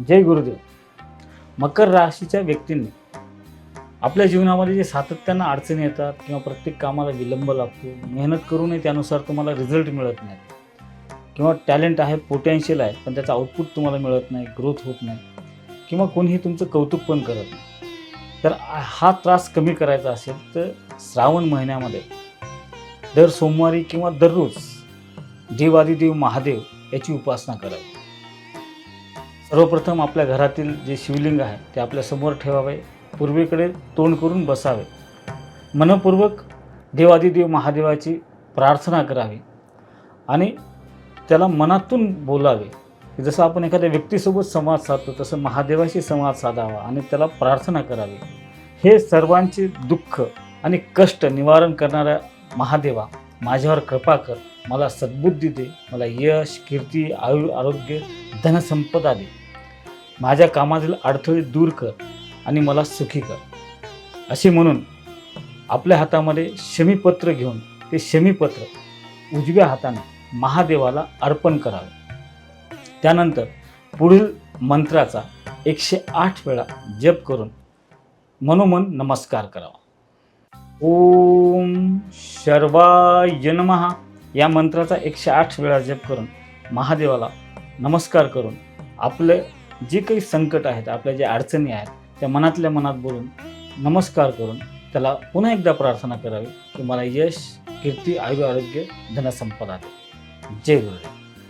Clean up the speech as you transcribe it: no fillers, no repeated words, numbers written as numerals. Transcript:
जय गुरुदेव. मकर राशीच्या व्यक्तींनी आपल्या जीवनामध्ये जे सातत्यानं अडचणी येतात किंवा प्रत्येक कामाला विलंब लागतो, मेहनत करूनही त्यानुसार तुम्हाला रिझल्ट मिळत नाही किंवा टॅलेंट आहे, पोटेन्शियल आहे, पण त्याचा आउटपुट तुम्हाला मिळत नाही, ग्रोथ होत नाही किंवा कोणीही तुमचं कौतुक पण करत नाही. तर हा त्रास कमी करायचा असेल तर श्रावण महिन्यामध्ये दर सोमवारी किंवा दररोज देवादिदेव महादेव याची उपासना करावी. सर्वप्रथम आपल्या घरातील जे शिवलिंग आहे ते आपल्या समोर ठेवावे, पूर्वेकडे तोंड करून बसावे, मनपूर्वक देवादिदेव महादेवाची प्रार्थना करावी आणि त्याला मनातून बोलावे. की जसं आपण एखाद्या व्यक्तीसोबत संवाद साधतो तसं महादेवाशी संवाद साधावा आणि त्याला प्रार्थना करावी. हे सर्वांचे दुःख आणि कष्ट निवारण करणाऱ्या महादेवा, माझ्यावर कृपा कर, मला सद्बुद्धी दे, मला यश, कीर्ती, आरोग्य, धनसंपदा दे, माझ्या कामातील अडथळे दूर कर आणि मला सुखी कर, असे म्हणून आपल्या हातामध्ये शमीपत्र घेऊन ते शमीपत्र उजव्या हाताने महादेवाला अर्पण करावे. त्यानंतर पुढील मंत्राचा 108 वेळा जप करून मनोमन नमस्कार करावा. ओम शर्वाय नमः या मंत्राचा 108 वेळा जप करून महादेवाला नमस्कार करून आपले जे काही संकट आहेत, आपल्या ज्या अडचणी आहेत त्या मनातल्या मनात बोलून नमस्कार करून त्याला पुन्हा एकदा प्रार्थना करावी की मला यश, कीर्ती, आरोग्य, धनसंपदा दे. जय गुरुदेव.